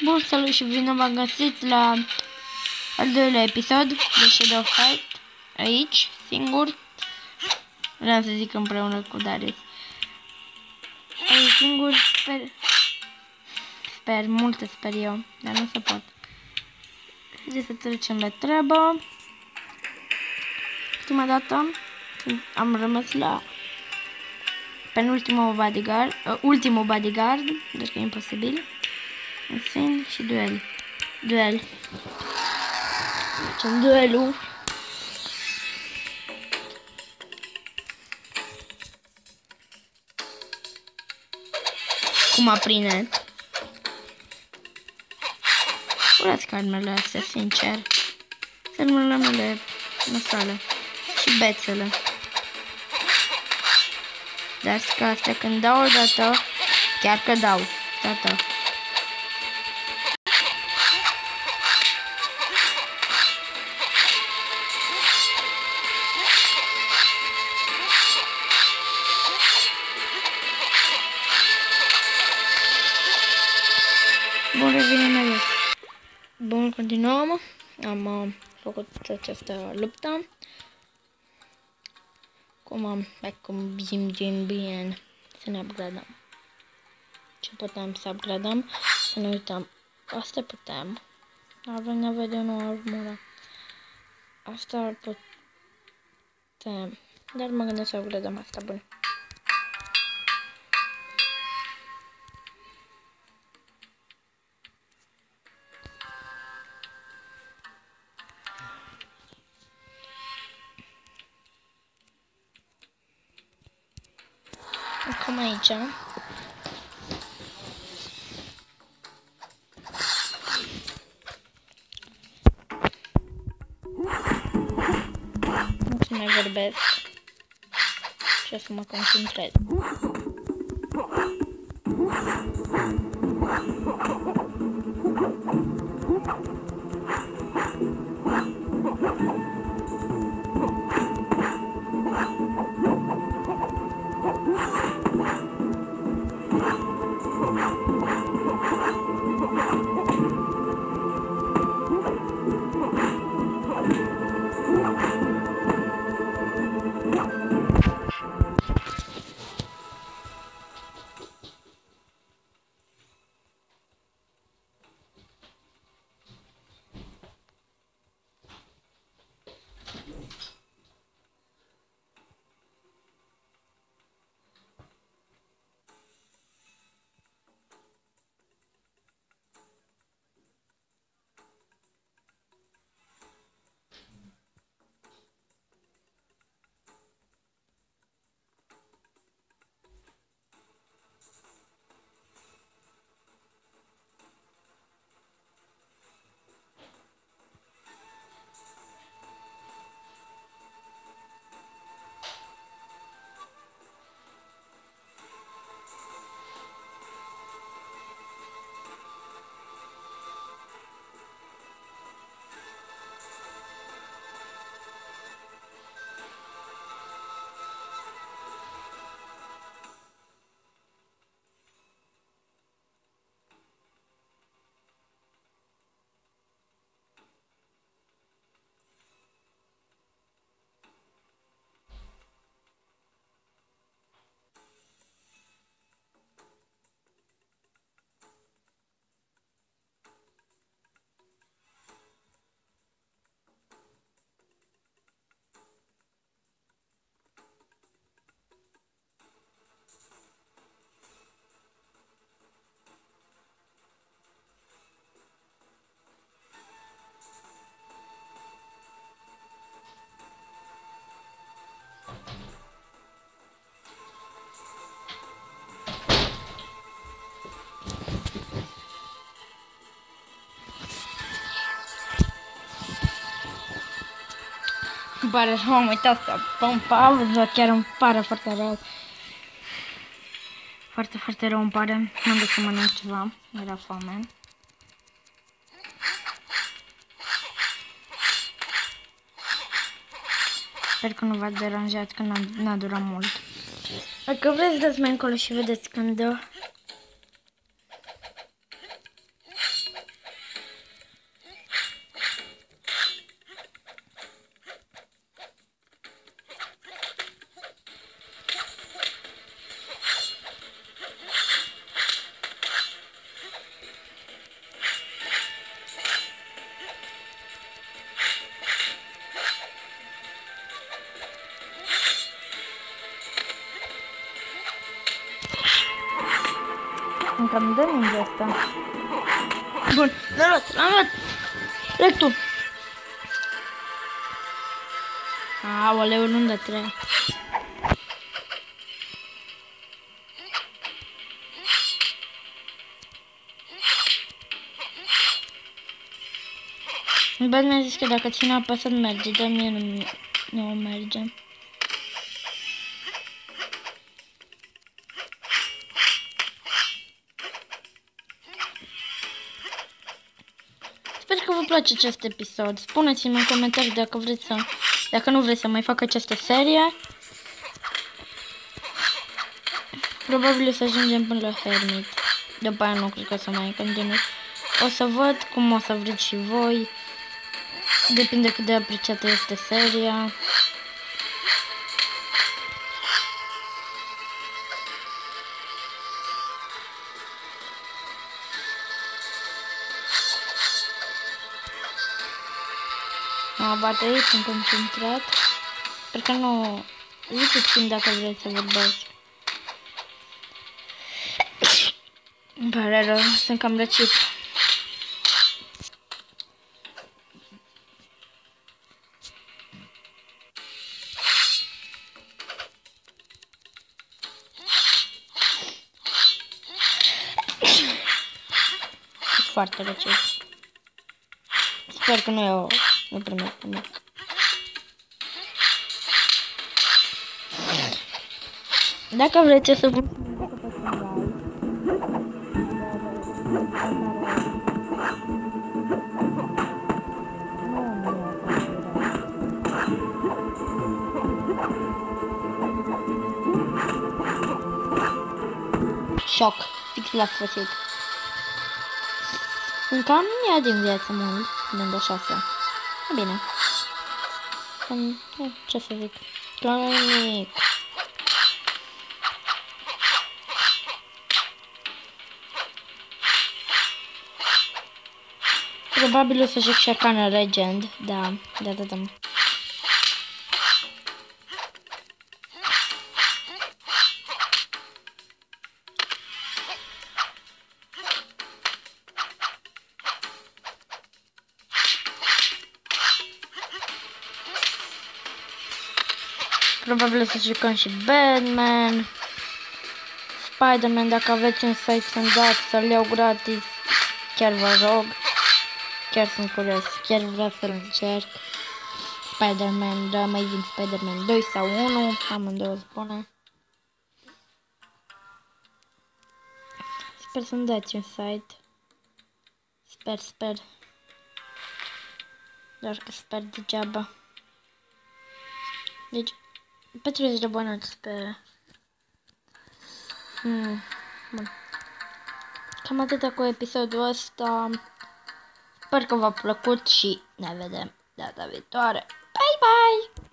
Bun, salut și bine v-am găsit la al doilea episod de Shadow Fight. Aici, singur. Vreau să zic împreună cu Darius. Aici, singur, sper, multe sper eu, dar nu se pot. Haideți să trecem la treabă. Prima dată am rămas la penultimul bodyguard, ultimul bodyguard, deci că e imposibil. Însin și duel. Facem duelul. Cum aprinde. Urați armele astea, sincer. Armele mele nasale și bețele. Dar că astea când dau o dată, chiar că dau, tata. Bun, revenim aici. Bun, continuăm. Am făcut această luptă. Acum bine să ne upgradăm. Ce putem să upgradăm? Să ne uităm. Asta putem. Avem nevoie de o nouă armură. Asta ar putem. Dar mă gândesc să upgradăm asta, bun. Acum aici. Nu să mai vorbesc. Și o să mă concentrez. Îmi pare rău, am uitat să pun pauză, chiar îmi pare foarte rău. Foarte rău îmi pare. M-am dus să mănânc ceva, era foame. Sper că nu v-ați deranjat, că n-a durat mult. Dacă vreți, dați mai încolo și vedeți când dă. Încă îmi dă mingea asta. Bun, l-am luat, l-am luat. Trec tu. Aoleu, nu-mi dă 3. Băi, mi-a zis că dacă ține apăsat merge, dar mie nu merge. Sper că vă place acest episod. Spuneți-mi în comentarii dacă vreți să, dacă nu vreți să mai fac această serie. Probabil o să ajungem până la Hermit. După aia nu cred că o să mai continui. O să văd cum o să vreți și voi. Depinde cât de apreciată este seria. Am baterii, sunt concentrat. Sper că nu... Ziceți-mi dacă vreți să vorbesc. Îmi pare rău, sunt cam răcit. Sunt foarte răcit. Sper că nu e o... Nu primesc pe mine. Dacă vreți să vă... Șoc, fix la sfârșit. Încă nu mi-a din viață mult, dând așa. Bine. Ce să zic? Nimic. Probabil o să joc și Arcana Legend. Da. Probabil o să jucăm și Batman, Spider-Man, dacă aveți un site să-mi dați, să-l iau gratis, chiar vă rog, chiar sunt curios, chiar vreau să-l încerc. Spider-Man, The Amazing Spider-Man 2 sau 1, amândouă spune. Sper să-mi dați un site, sper, doar că sper degeaba. Deci, 40 de abonați pe... Bun. Cam atâta cu episodul ăsta. Sper că v-a plăcut și ne vedem data viitoare. Bye, bye!